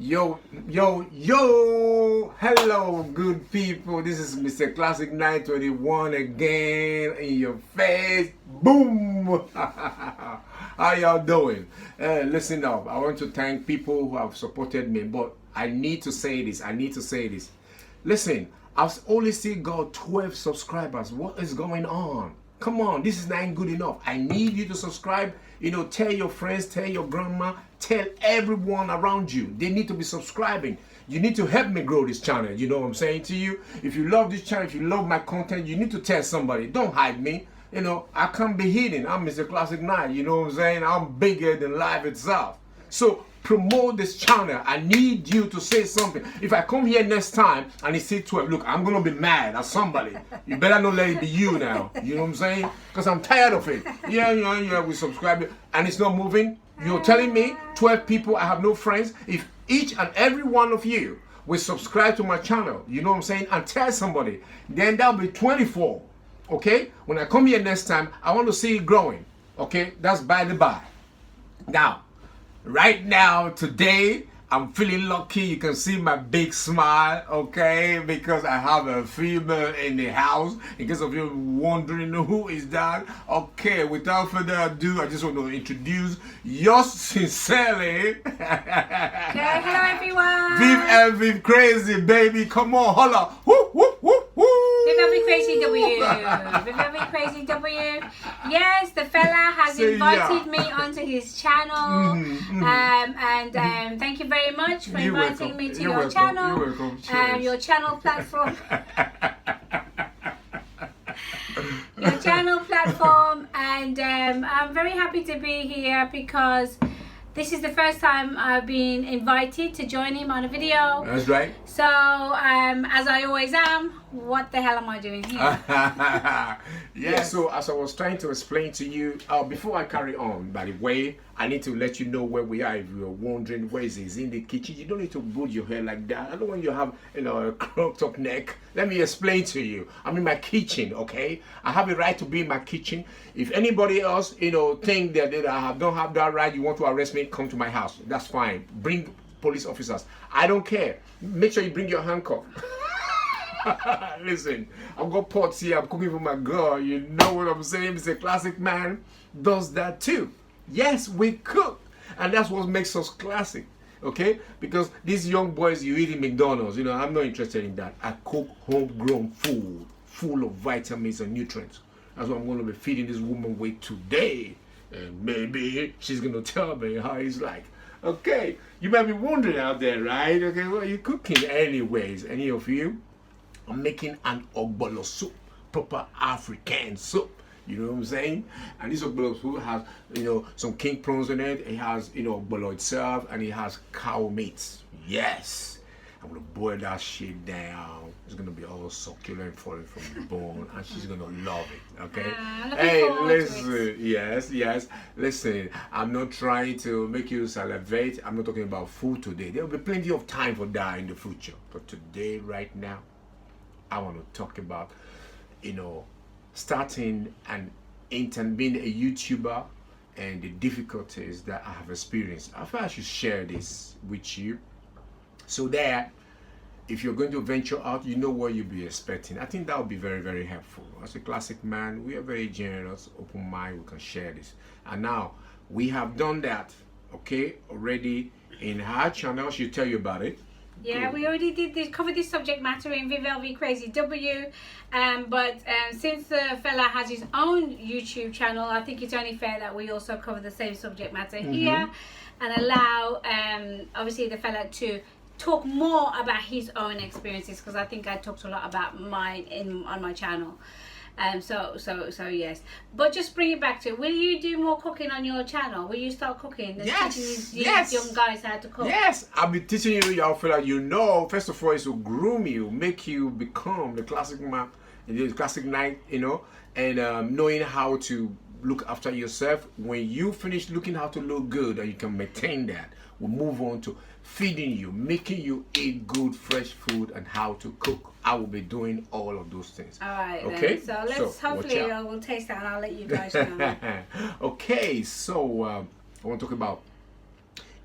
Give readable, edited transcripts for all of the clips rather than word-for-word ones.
Yo, hello, good people. This is Mr. Classic 921 again in your face. Boom! How y'all doing? Listen up. I want to thank people who have supported me, but I need to say this. Listen, I've only still got 12 subscribers. What is going on? Come on, this is not good enough. I need you to subscribe. Tell your friends, tell your grandma, tell everyone around you. They need to be subscribing. You need to help me grow this channel. You know what I'm saying to you? If you love this channel, if you love my content, you need to tell somebody. Don't hide me. I can't be hidden. I'm Mr. Classic 9. You know what I'm saying? I'm bigger than life itself. So promote this channel. I need you to say something. If I come here next time and it's still 12, look, I'm gonna be mad at somebody. You better not let it be you now. You know what I'm saying? Because I'm tired of it. Yeah, we subscribe and it's not moving. You're telling me 12 people, I have no friends. If each and every one of you will subscribe to my channel, you know what I'm saying, and tell somebody, then that'll be 24. Okay? When I come here next time, I want to see it growing. Okay? That's by the by. Now, right now, today, I'm feeling lucky. You can see my big smile, okay? Because I have a female in the house. In case of you wondering who is that, okay, without further ado, I just want to introduce yours sincerely. Okay, hello everyone. Vive and Vive Crazy, baby. Come on, holla. Woo, woo, woo, woo. Vive and Vive Crazy W. Vive and Vive Crazy W. Yes, the fella has invited me onto his channel. And thank you very much for inviting me to your channel. You're welcome. Your channel platform. Your channel platform. And I'm very happy to be here because this is the first time I've been invited to join him on a video. That's right. So, as I always am, what the hell am I doing here? Yes. So as I was trying to explain to you, before I carry on, by the way, I need to let you know where we are. If you're wondering where is it, it's in the kitchen. You don't need to put your hair like that. I don't want you to have, a cropped up neck. Let me explain to you. I'm in my kitchen, okay? I have a right to be in my kitchen. If anybody else, think that I don't have that right, you want to arrest me, come to my house. That's fine. Bring police officers. I don't care. Make sure you bring your handcuff. Listen, I've got pots here. I'm cooking for my girl. You know what I'm saying? Mr. Classic Man does that too. Yes, we cook, and that's what makes us classic. Okay? Because these young boys, you eat in McDonald's. I'm not interested in that. I cook homegrown food, full of vitamins and nutrients. That's what I'm going to be feeding this woman with today, and maybe she's going to tell me how it's like. Okay? You might be wondering out there, right? Okay, what are you cooking anyways? Any of you? I'm making an ogbolo soup, proper African soup. You know what I'm saying? And this ogbolo soup has, some king prawns in it. It has, ogbolo itself, and it has cow meat. Yes. I'm gonna boil that shit down. It's gonna be all succulent, falling from the bone, and she's gonna love it. Okay? Hey, listen. Yes. Listen, I'm not trying to make you salivate. I'm not talking about food today. There will be plenty of time for that in the future. But today, right now, I want to talk about, starting and being a YouTuber and the difficulties that I have experienced. I thought I should share this with you so that if you're going to venture out, you know what you'll be expecting. I think that would be very, very helpful. As a classic man, we are very generous, open mind, we can share this. And now, we have done that, okay, already in our channel. She'll tell you about it. Yeah, we already covered this subject matter in Vive and Vive Crazy W, but since the fella has his own YouTube channel, I think it's only fair that we also cover the same subject matter here and allow obviously the fella to talk more about his own experiences, because I think I talked a lot about mine on my channel. So yes, but just bring it back to, will you do more cooking on your channel? Will you start cooking and teaching these young guys how to cook? Yes, I'll be teaching you, y'all feel like first of all, it's to groom you, make you become the classic man, the classic knight, and knowing how to look after yourself. When you finish looking how to look good and you can maintain that, we'll move on to feeding you, making you eat good fresh food, and how to cook. I will be doing all of those things. All right, okay, then. So hopefully I will taste that and I'll let you guys know. Okay, so I want to talk about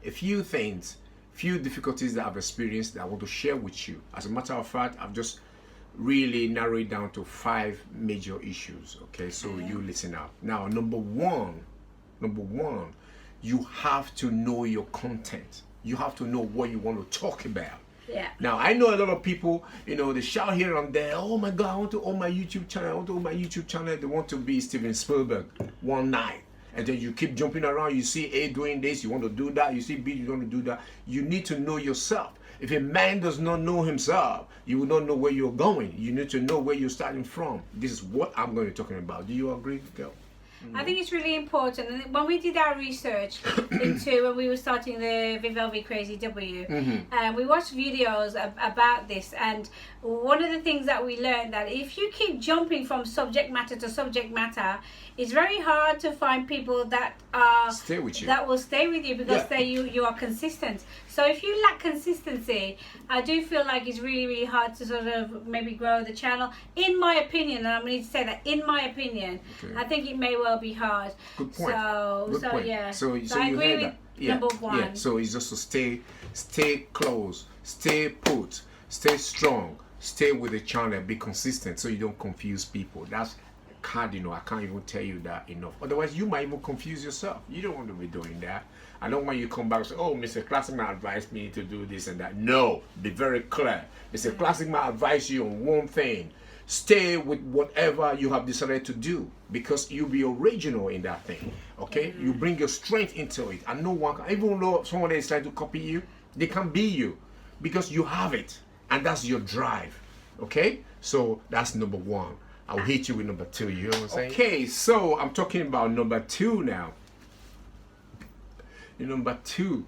a few things few difficulties that I've experienced that I want to share with you. As a matter of fact, I've just really narrowed it down to 5 major issues. Okay, so you listen up. Now, number one, you have to know your content. You have to know what you want to talk about. Yeah. Now, I know a lot of people, they shout here and there, oh my God, I want to own my YouTube channel. I want to own my YouTube channel. They want to be Steven Spielberg one night. And then you keep jumping around. You see A doing this, you want to do that. You see B, you want to do that. You need to know yourself. If a man does not know himself, you will not know where you're going. You need to know where you're starting from. This is what I'm going to be talking about. Do you agree, girl? I think it's really important. And when we did our research into when we were starting the VLV Crazy W, we watched videos about this. And one of the things that we learned that if you keep jumping from subject matter to subject matter, it's very hard to find people that stay with you. That will stay with you because you are consistent. So if you lack consistency, I do feel like it's really, really hard to sort of maybe grow the channel. In my opinion, and I'm going to say that, in my opinion, I think it may well be hard. Good point. So yeah. So I agree with number one. Yeah. So it's just to stay close, stay put, stay strong, stay with the channel, be consistent so you don't confuse people. That's cardinal. I can't even tell you that enough. Otherwise, you might even confuse yourself. You don't want to be doing that. I don't want you to come back and say, oh, Mr. Classic Man advised me to do this and that. No, be very clear. Mr. Classic Man advised you on one thing. Stay with whatever you have decided to do because you'll be original in that thing. Okay? You bring your strength into it. And no one can, even though someone is trying to copy you, they can't be you because you have it. And that's your drive. Okay? So that's number one. I'll hit you with number 2. You know what I'm saying? Okay, so I'm talking about number 2 now. Number 2,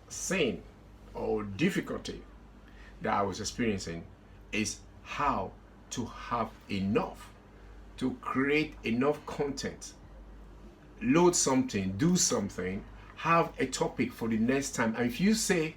sin or difficulty that I was experiencing is how to have enough, to create enough content, load something, do something, have a topic for the next time. And if you say,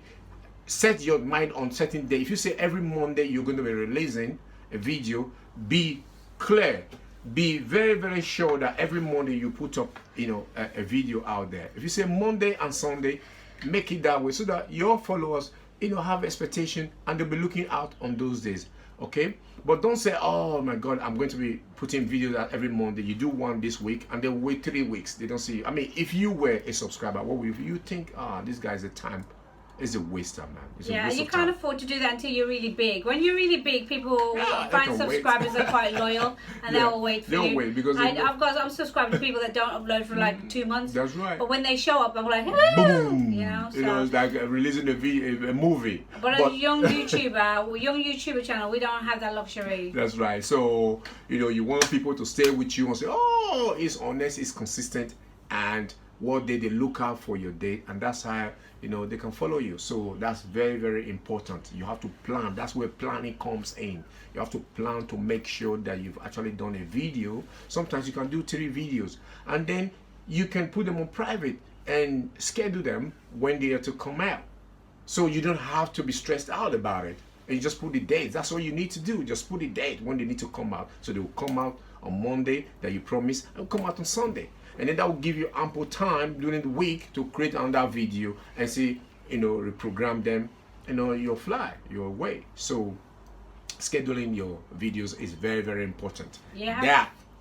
set your mind on certain day, if you say every Monday you're going to be releasing a video, be clear, be very, very sure that every Monday you put up a video out there. If you say Monday and Sunday, make it that way so that your followers have expectation and they'll be looking out on those days. Okay, but don't say, oh my God, I'm going to be putting videos out every Monday. You do one this week and then wait 3 weeks, they don't see you. I mean, if you were a subscriber, what would you think? This guy's a time is a waster, man. Yeah, you can't afford to do that until you're really big. When you're really big, people find subscribers are quite loyal and they'll wait for you. They'll wait because I'm subscribed to people that don't upload for like 2 months. That's right. But when they show up, I'm like, boom! So, it's like releasing a movie. But as a young YouTuber channel, we don't have that luxury. That's right. So you want people to stay with you and say, oh, it's honest, it's consistent, and what day they look out for your date, and that's how they can follow you. So that's very, very important. You have to plan. That's where planning comes in. You have to plan to make sure that you've actually done a video. Sometimes you can do 3 videos and then you can put them on private and schedule them when they are to come out, so you don't have to be stressed out about it. And you just put the dates. That's all you need to do. Just put the date when they need to come out. So they will come out on Monday that you promised and come out on Sunday. And then that will give you ample time during the week to create another video and see, reprogram them, your fly, your way. So scheduling your videos is very, very important.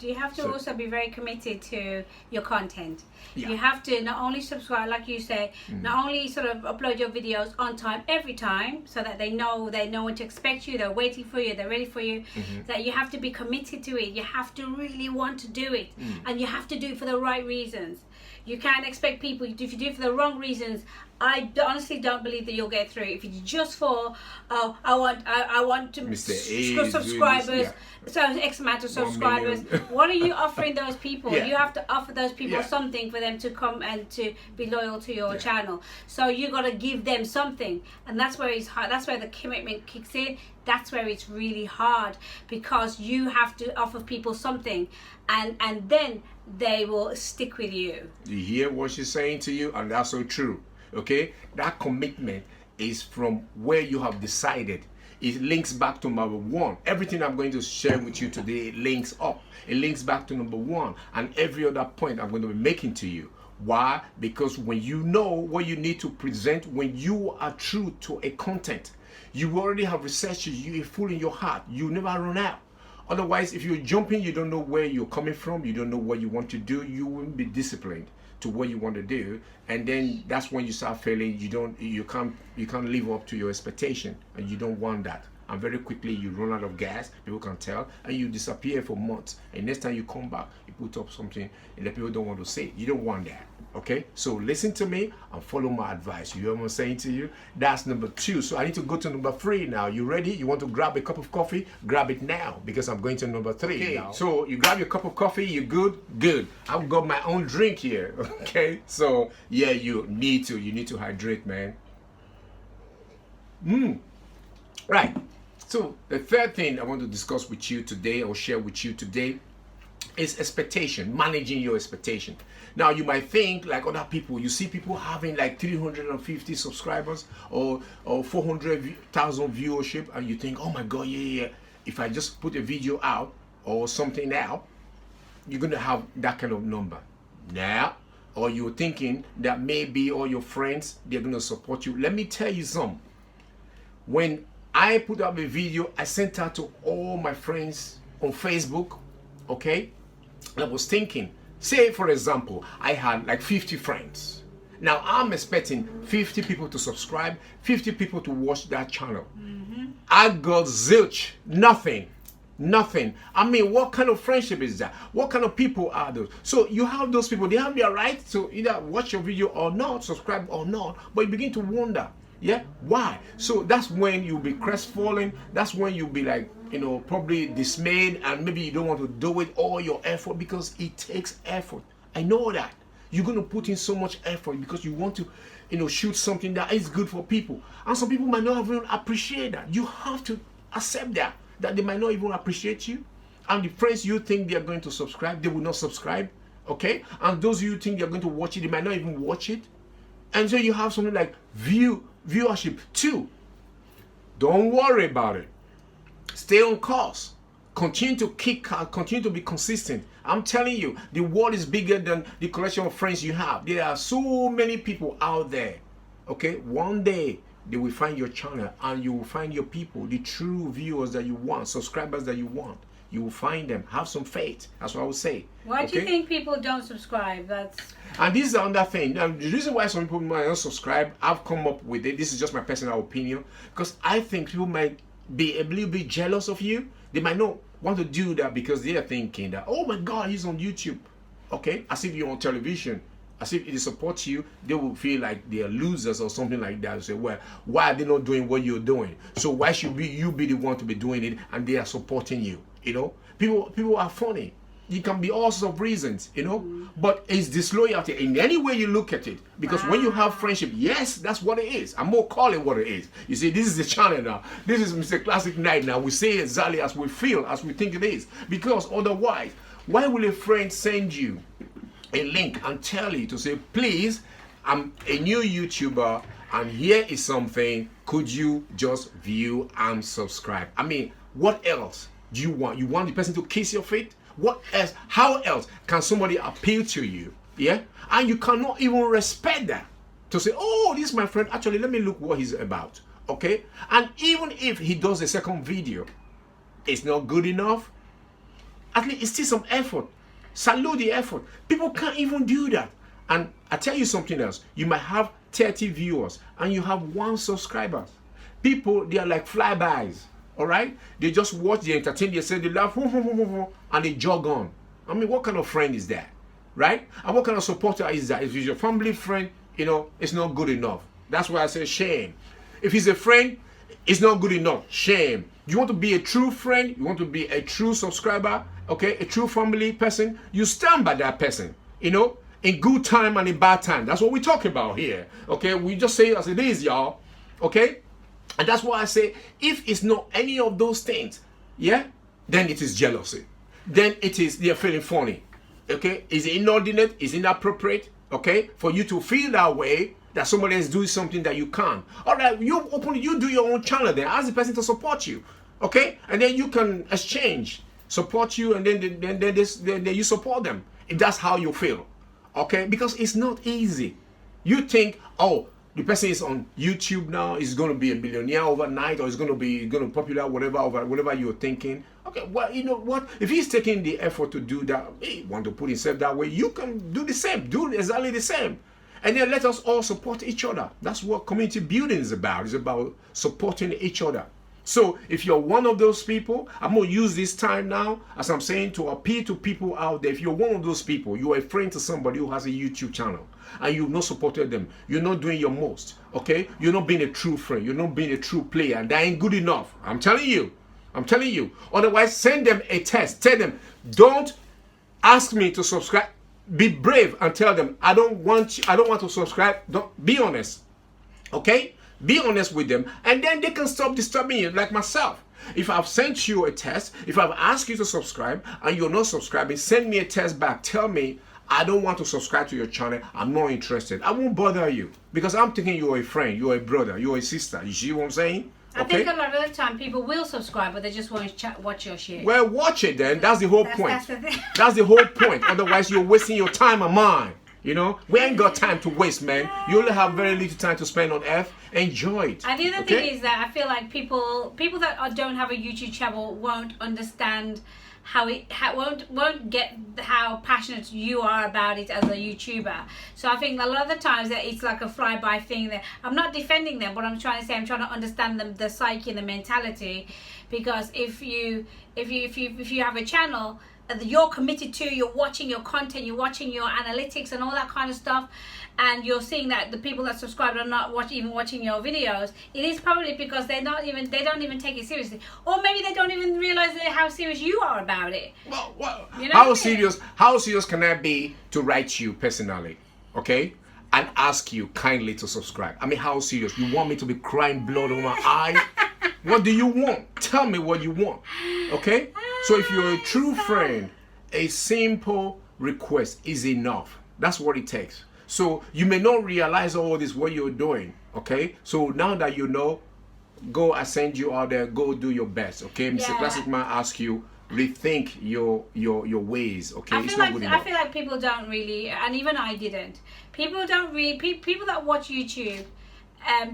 You have to also be very committed to your content. You have to not only subscribe, like you say, not only sort of upload your videos on time every time, so that they know when to expect you, they're waiting for you, they're ready for you. That you have to be committed to it. You have to really want to do it, and you have to do it for the right reasons. You can't expect people, if you do it for the wrong reasons, I honestly don't believe that you'll get through. If it's just for, I want to subscribers, so X amount of subscribers. What are you offering those people? You have to offer those people something for them to come and to be loyal to your channel. So you got to give them something, and that's where it's hard. That's where the commitment kicks in. That's where it's really hard, because you have to offer people something, and then they will stick with you. You hear what she's saying to you, and that's so true. Okay, that commitment is from where you have decided. It links back to number 1. Everything I'm going to share with you today links up. It links back to number 1, and every other point I'm going to be making to you. Why? Because when you know what you need to present, when you are true to a content, you already have researched it, you are full in your heart, you never run out. Otherwise, if you're jumping, you don't know where you're coming from, you don't know what you want to do, you won't be disciplined to what you want to do, and then that's when you start failing. You can't live up to your expectation, and you don't want that. And very quickly you run out of gas, people can tell, and you disappear for months, and next time you come back, you put up something and the people don't want to say. You don't want that. Okay, so listen to me and follow my advice. You hear what I'm saying to you? That's number 2. So I need to go to number 3 now. You ready? You want to grab a cup of coffee? Grab it now, because I'm going to number 3. Okay, now. So you grab your cup of coffee, you good? Good. I've got my own drink here. Okay, so yeah, you need to hydrate, man. Right. So the third thing I want to discuss with you today, or share with you today, is expectation, managing your expectation. Now you might think like other people, you see people having like 350 subscribers or 400,000 viewership, and you think, oh my God, yeah, if I just put a video out or something out, you're gonna have that kind of number. Now, or you're thinking that maybe all your friends, they're gonna support you. Let me tell you something. When I put up a video, I sent out to all my friends on Facebook, okay? I was thinking, say for example, I had like 50 friends. Now I'm expecting 50 people to subscribe, 50 people to watch that channel. I got zilch, nothing. I mean, what kind of friendship is that? What kind of people are those? So you have those people, they have their right to either watch your video or not, subscribe or not, but you begin to wonder, yeah, why? So that's when you'll be crestfallen. That's when you'll be like, probably dismayed, and maybe you don't want to do it all your effort, because it takes effort. I know that. You're going to put in so much effort because you want to, shoot something that is good for people. And some people might not even appreciate that. You have to accept that they might not even appreciate you. And the friends you think they're going to subscribe, they will not subscribe. Okay? And those you think they're going to watch it, they might not even watch it. And so you have something like viewership too. Don't worry about it. Stay on course. Continue to kick out, continue to be consistent. I'm telling you, the world is bigger than the collection of friends you have. There are so many people out there. Okay? One day they will find your channel, and you will find your people, the true viewers that you want, subscribers that you want. You will find them. Have some faith. That's what I would say. Why do you think people don't subscribe? And this is another thing. Now, the reason why some people might not subscribe, I've come up with it. This is just my personal opinion, because I think people might be a little bit jealous of you. They might not want to do that because they are thinking that, oh my God, he's on YouTube. Okay, as if you're on television. As if they support you, they will feel like they are losers or something like that. Say, well, why are they not doing what you're doing? So why should you be the one to be doing it, and they are supporting you? People are funny. It can be all sorts of reasons, but it's disloyalty in any way you look at it. Because when you have friendship, yes, that's what it is. I'm more calling what it is. You see, this is the channel now. This is Mr. Classic Night now. We say exactly as we feel, as we think it is. Because otherwise, why will a friend send you a link and tell you to say, please, I'm a new YouTuber and here is something, could you just view and subscribe? I mean, what else do you want? You want the person to kiss your feet? What else? How else can somebody appeal to you? Yeah? And you cannot even respect that. To say, oh, this is my friend, actually, let me look what he's about. Okay? And even if he does a second video, it's not good enough, at least it's still some effort. Salute the effort. People can't even do that. And I tell you something else. You might have 30 viewers and you have 1 subscriber. People, they are like flybys. All right? They just watch, they entertain, they say, they laugh, and they jog on. I mean, what kind of friend is that? Right? And what kind of supporter is that? If he's your family friend, it's not good enough. That's why I say shame. If he's a friend, it's not good enough. Shame. You want to be a true friend, you want to be a true subscriber, okay, a true family person, you stand by that person, in good time and in bad time. That's what we talk about here, okay? We just say it as it is, y'all, okay? And that's why I say, if it's not any of those things, yeah, then it is jealousy. Then it is they're feeling funny, okay? Is it inordinate? Is it inappropriate, okay, for you to feel that way, that somebody is doing something that you can't? All right, you do your own channel then. Ask the person to support you, okay? And then you can exchange, support you, and then you support them, if that's how you feel. Okay, because it's not easy. You think, oh, the person is on YouTube now, is going to be a millionaire overnight, or is going to popular, whatever you're thinking. Okay, well, you know what? If he's taking the effort to do that, he want to put himself that way, you can do the same. Do exactly the same. And then let us all support each other. That's what community building is about. It's about supporting each other. So if you're one of those people, I'm going to use this time now, as I'm saying, to appeal to people out there. If you're one of those people, you're a friend to somebody who has a YouTube channel, and you've not supported them, you're not doing your most, okay? You're not being a true friend. You're not being a true player, and that ain't good enough. I'm telling you. I'm telling you. Otherwise, send them a test. Tell them, don't ask me to subscribe. Be brave and tell them, I don't want to subscribe. Don't be honest. Okay? Be honest with them, and then they can stop disturbing you, like myself. If I've sent you a test, if I've asked you to subscribe and you're not subscribing, send me a test back. Tell me, I don't want to subscribe to your channel. I'm not interested. I won't bother you, because I'm thinking you're a friend, you're a brother, you're a sister. You see what I'm saying? I think a lot of the time people will subscribe, but they just won't watch your shit. Well, watch it then. That's the whole point. That's the thing. That's the whole point. Otherwise, you're wasting your time and mine. You know, we ain't got time to waste, man. You only have very little time to spend on earth. Enjoy it. And the other thing is that I feel like people that don't have a YouTube channel won't understand won't get how passionate you are about it as a YouTuber. So I think a lot of the times that it's like a fly-by thing. That I'm not defending them, but I'm trying to say I'm trying to understand the psyche and the mentality, because if you have a channel that you're committed to, you're watching your content, you're watching your analytics and all that kind of stuff, and you're seeing that the people that subscribe are not even watching your videos, it is probably because they don't even take it seriously, or maybe they don't even realize how serious you are about it. Well, you know how serious can I be to write you personally, okay, and ask you kindly to subscribe? I mean, how serious? You want me to be crying blood on my eye? What do you want? Tell me what you want, okay? So if you're a true friend, a simple request is enough. That's what it takes. So you may not realize all this, what you're doing, okay? So now that you know, go, I send you out there, go do your best, okay? Mr. Classic Man asks you, rethink your ways, okay? I feel like people don't really, and even I didn't. People that watch YouTube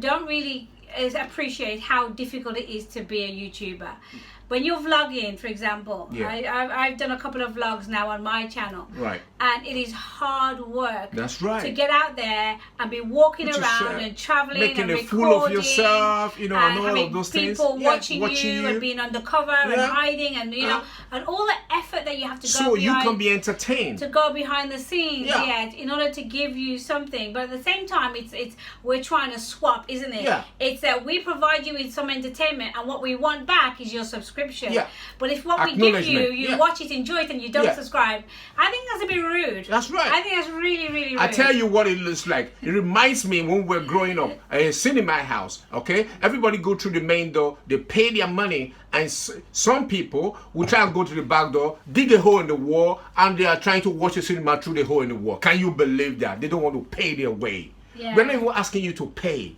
don't really appreciate how difficult it is to be a YouTuber. When you're vlogging, for example, I've done a couple of vlogs now on my channel, right? And it is hard work. That's right. To get out there and be walking around and traveling making and a recording, fool of yourself, you know, and all having of those things. people watching you and being undercover and hiding, and you know, and all the effort that you have to go so behind, you can be entertained, to go behind the scenes, in order to give you something. But at the same time, it's we're trying to swap, isn't it? Yeah. It's that we provide you with some entertainment, and what we want back is your subscription. Yeah. But if what we give you, you watch it, enjoy it, and you don't subscribe, I think that's a bit rude. That's right. I think that's really, really rude. I tell you what it looks like. It reminds me when we were growing up, a cinema house, okay? Everybody go through the main door, they pay their money, and some people will try and go to the back door, dig a hole in the wall, and they are trying to watch the cinema through the hole in the wall. Can you believe that? They don't want to pay their way. Yeah. We're not even asking you to pay.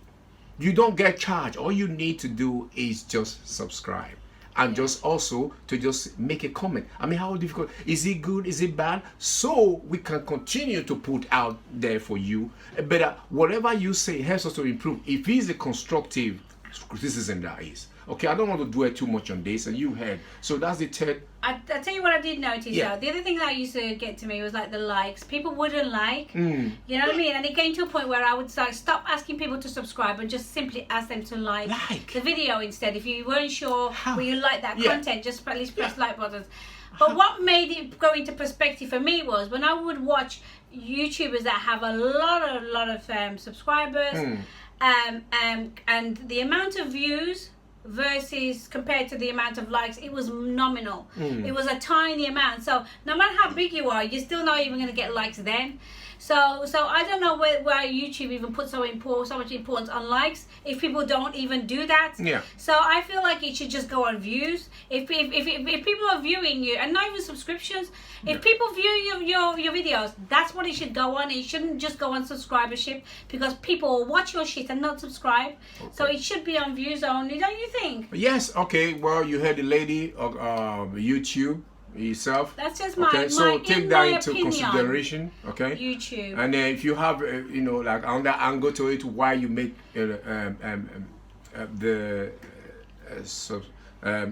You don't get charged. All you need to do is just subscribe. And just also to just make a comment. I mean, how difficult? Is it good? Is it bad? So we can continue to put out there for you. But whatever you say helps us to improve. If it's a constructive criticism, that is. Okay, I don't want to dwell too much on this, and you heard. So that's the third. I tell you what I did notice though. The other thing that used to get to me was like the likes. People wouldn't like. You know what I mean? And it came to a point where I would like stop asking people to subscribe and just simply ask them to like the video instead. If you weren't sure whether you like that content, just at least press like buttons. But what made it go into perspective for me was when I would watch YouTubers that have a lot of subscribers, and the amount of views versus compared to the amount of likes, it was nominal. It was a tiny amount. So no matter how big you are, you're still not even going to get likes then. So I don't know where YouTube even puts so much importance on likes if people don't even do that. Yeah. So I feel like it should just go on views. If people are viewing you, and not even subscriptions, if people view your videos, that's what it should go on. It shouldn't just go on subscribership, because people will watch your shit and not subscribe. Okay. So it should be on views only, don't you think? Yes. Okay. Well, you heard the lady of YouTube. yourself. That's just my, okay, so take that into opinion, consideration. Okay. YouTube. And then if you have, you know, like another angle to it, why you make the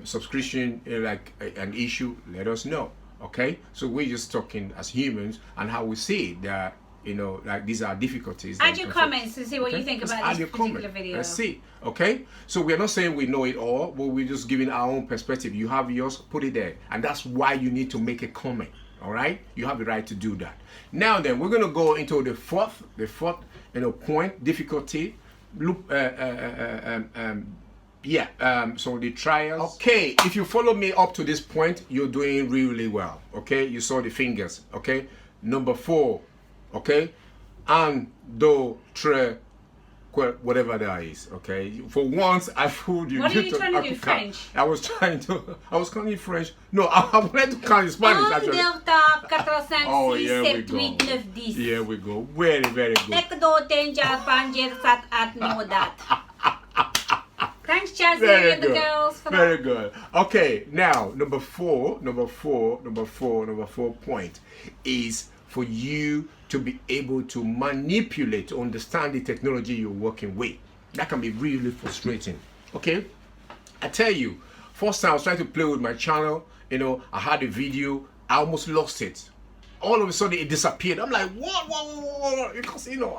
subscription like an issue, let us know. Okay. So we're just talking as humans and how we see it, that, you know, like these are difficulties. Add your comments to see what you think about this particular video. Let's see. Okay, so we're not saying we know it all, but we're just giving our own perspective. You have yours, put it there, and that's why you need to make a comment. All right, you have the right to do that. Now then, we're gonna go into the fourth, you know, point, difficulty. Loop. So the trials. Okay, if you follow me up to this point, you're doing really well. Okay, you saw the fingers. Okay, number 4. Okay, and do tre, whatever that is. Okay, for once I fooled you. What are you trying to do? French? I was counting French. No, I wanted to count in Spanish actually. Oh, here we go. Here we go. Very, very good. Thanks, Jazzy and the girls. For very good. Okay, now number 4 point is for you to be able to manipulate, to understand the technology you're working with. That can be really frustrating. Okay, I tell you, first time I was trying to play with my channel, you know, I had a video, I almost lost it. All of a sudden it disappeared. I'm like, what? Because, you know,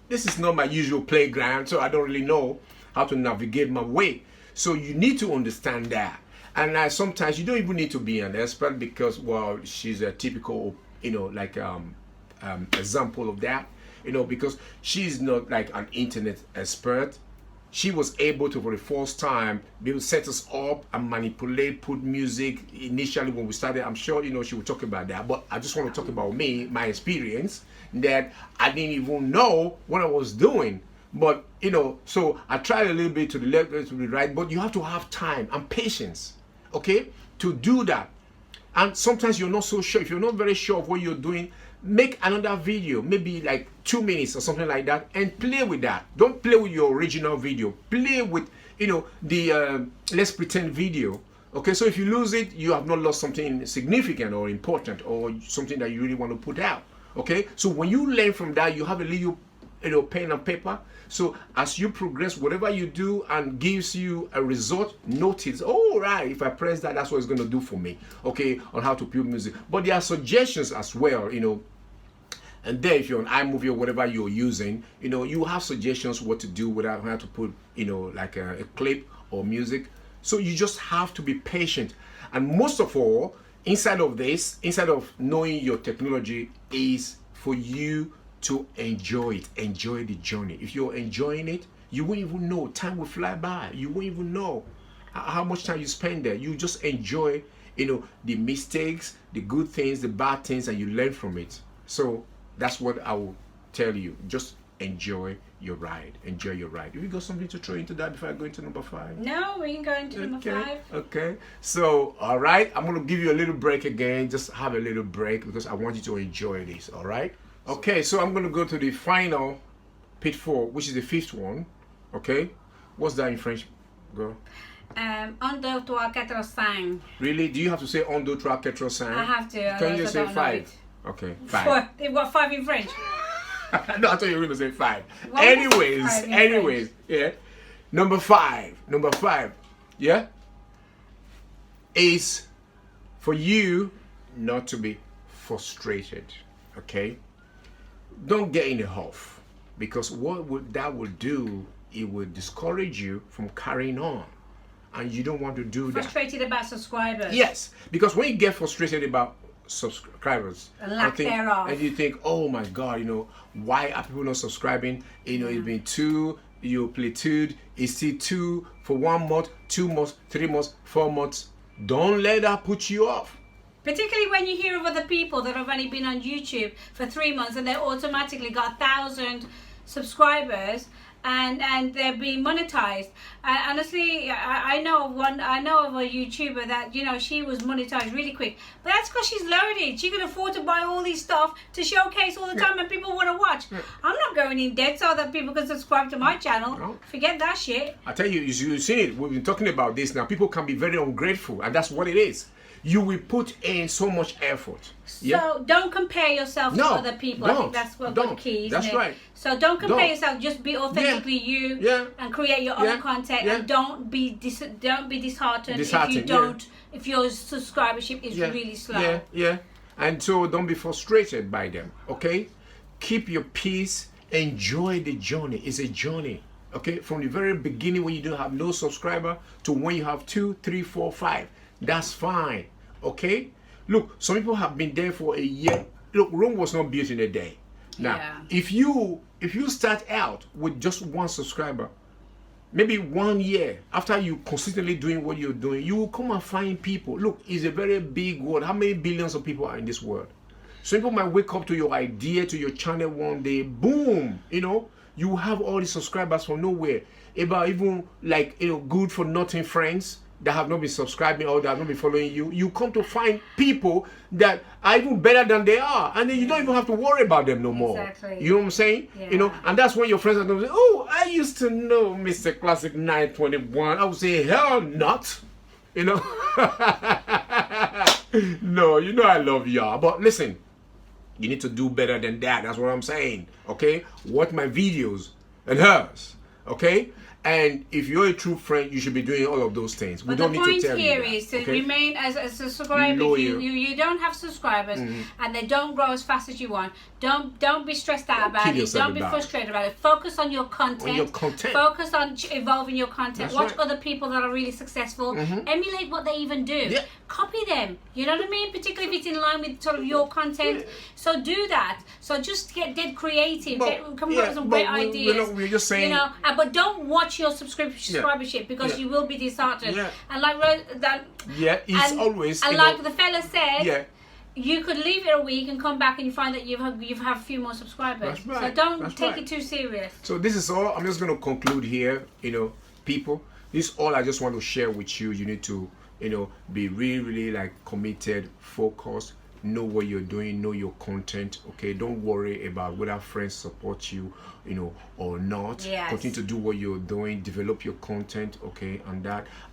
this is not my usual playground, so I don't really know how to navigate my way. So you need to understand that. And sometimes you don't even need to be an expert, because, well, she's a typical, you know, like example of that, you know, because she's not like an internet expert. She was able to, for the first time, be able to set us up and manipulate, put music. Initially when we started, I'm sure, you know, she will talk about that, but I just want to talk about me, my experience, that I didn't even know what I was doing. But, you know, so I tried a little bit to the left, to the right, but you have to have time and patience, okay, to do that. And sometimes you're not so sure. If you're not very sure of what you're doing, make another video, maybe like 2 minutes or something like that, and play with that. Don't play with your original video. Play with, you know, the let's pretend video. Okay, so if you lose it, you have not lost something significant or important, or something that you really want to put out. Okay, so when you learn from that, you have a little, you know, pen and paper. So as you progress, whatever you do and gives you a result, notice, oh right, if I press that, that's what it's going to do for me, okay, on how to build music. But there are suggestions as well, you know, and there, if you're on iMovie or whatever you're using, you know, you have suggestions what to do without how to put, you know, like a clip or music. So you just have to be patient. And most of all, inside of this, inside of knowing your technology, is for you to enjoy it, enjoy the journey. If you're enjoying it, you won't even know, time will fly by. You won't even know how much time you spend there. You just enjoy, you know, the mistakes, the good things, the bad things, and you learn from it. So that's what I will tell you. Just enjoy your ride. Enjoy your ride. Have you got something to throw into that before I go into number 5? No, we can go into number 5. Okay. So, all right, I'm going to give you a little break again. Just have a little break, because I want you to enjoy this. All right. Okay, so I'm going to go to the final pitfall, which is the 5th one. Okay, what's that in French, girl? 1, 2, 3, 4, 5. Really? Do you have to say 1, 2, 3, 4, 5? I have to. Can you say 5? Okay, 5. What? They've got 5 in French. No, I thought you were going to say 5. Well, Anyways, yeah. Number 5, yeah, is for you not to be frustrated. Okay. Don't get in a huff, because what that will do, it will discourage you from carrying on, and you don't want to do that. Frustrated about subscribers. Yes, because when you get frustrated about subscribers and lack thereof, and you think, oh my God, you know, why are people not subscribing? You know, it's been 2, you plateaued, it's still 2 for 1 month, 2 months, 3 months, 4 months. Don't let that put you off. Particularly when you hear of other people that have only been on YouTube for 3 months and they automatically got 1,000 subscribers and they're being monetized. Honestly, I know of a YouTuber that, you know, she was monetized really quick, but that's because she's loaded. She can afford to buy all these stuff to showcase all the time, and people want to watch. I'm not going in debt so that people can subscribe to my channel. No. Forget that shit. I tell you, you've seen it. We've been talking about this now. People can be very ungrateful, and that's what it is. you will put in so much effort. So don't compare yourself to other people. I think that's what the key is. That's right. So don't compare yourself. Just be authentically you and create your own content. And don't be disheartened if your subscribership is really slow. And so don't be frustrated by them. Okay, keep your peace. Enjoy the journey. It's a journey. Okay, from the very beginning when you don't have no subscriber to when you have 2, 3, 4, 5. That's fine. Okay. Look, some people have been there for a year. Look, Rome was not built in a day. Now, if you start out with just 1 subscriber, maybe 1 year after you consistently doing what you're doing, you will come and find people. Look, it's a very big world. How many billions of people are in this world? Some people might wake up to your idea, to your channel one day, boom, you have all these subscribers from nowhere. About even like good for nothing friends that have not been subscribing or that have not been following you. You come to find people that are even better than they are, and then you don't even have to worry about them no more. Exactly. You know what I'm saying? And that's when your friends are going to say, "Oh, I used to know Mr. Classic 921." I would say, "Hell not," No, I love y'all, but listen. You need to do better than that. That's what I'm saying. Okay? Watch my videos and hers. Okay? And if you're a true friend, you should be doing all of those things. But the point here is to remain as a subscriber. If you don't have subscribers and they don't grow as fast as you want, don't be stressed out about it. Don't be frustrated about it. Focus on your content. Focus on evolving your content. Watch other people that are really successful. Emulate what they even do. Copy them. You know what I mean? Particularly if it's in line with sort of your content. So do that. So just get dead creative. Come up with some great ideas. We're just saying. But don't watch your subscribership because you will be disheartened. And like it's always. And like the fella said. You could leave it a week and come back and you find that you've had a few more subscribers. That's right. So don't take it too serious. So this is all. I'm just going to conclude here. People, this is all I just want to share with you. You need to, be really like committed, focused, know what you're doing, know your content. Okay, don't worry about whether friends support you, or not. Continue to do what you're doing, develop your content, okay,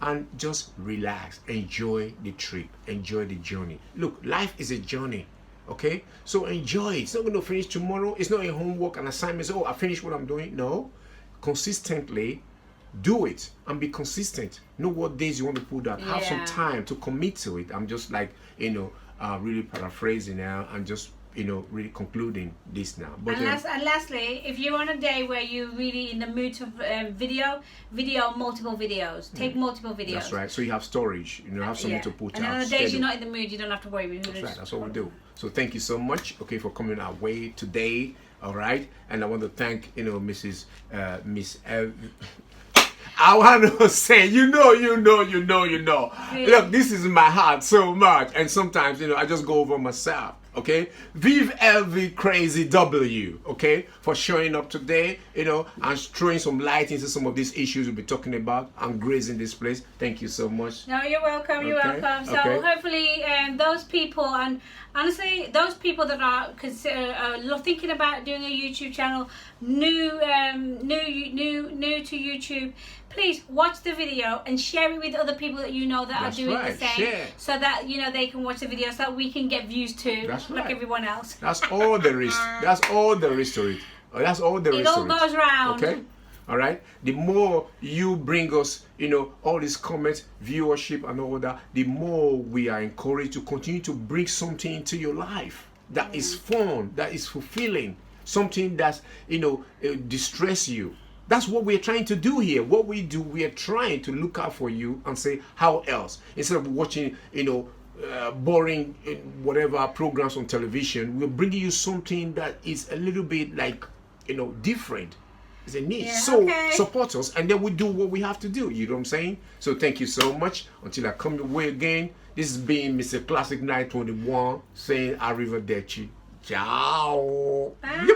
and just relax, enjoy the trip, enjoy the journey. Look, life is a journey, okay, so enjoy it. It's not going to finish tomorrow. It's not a homework and assignments. I finished what I'm doing. No, consistently do it and be consistent. Know what days you want to put out. Have some time to commit to it. I'm just like really paraphrasing now and just really concluding this now. But and lastly, if you're on a day where you're really in the mood to video multiple videos, take multiple videos. That's right. So you have storage. Have something to put out. And on the days you're not in the mood, you don't have to worry. That's right. That's what we do. So thank you so much. Okay, for coming our way today. All right, and I want to thank Miss I want to say, you know. Look, this is my heart so much, and sometimes I just go over myself. Okay, Vive LV Crazy W, okay, for showing up today, and throwing some light into some of these issues we'll be talking about and gracing this place. Thank you so much. No, you're welcome. You're welcome. So hopefully, those people, and honestly, those people that are thinking about doing a YouTube channel, new to YouTube, please watch the video and share it with other people that that are doing the same, so that they can watch the video, so that we can get views too, like everyone else. That's all there is. That's all there is to it. That's all there is to it. It all goes round. Okay. All right. The more you bring us, all these comments, viewership, and all that, the more we are encouraged to continue to bring something into your life that is fun, that is fulfilling, something that's distress you. That's what we're trying to do here. What we do, we are trying to look out for you and say, how else? Instead of watching, boring whatever programs on television, we're bringing you something that is a little bit like, different. It's a niche. Support us, and then we do what we have to do. You know what I'm saying? So thank you so much. Until I come your way again, this is being Mr. Classic 921 saying arrivederci. Ciao. Bye.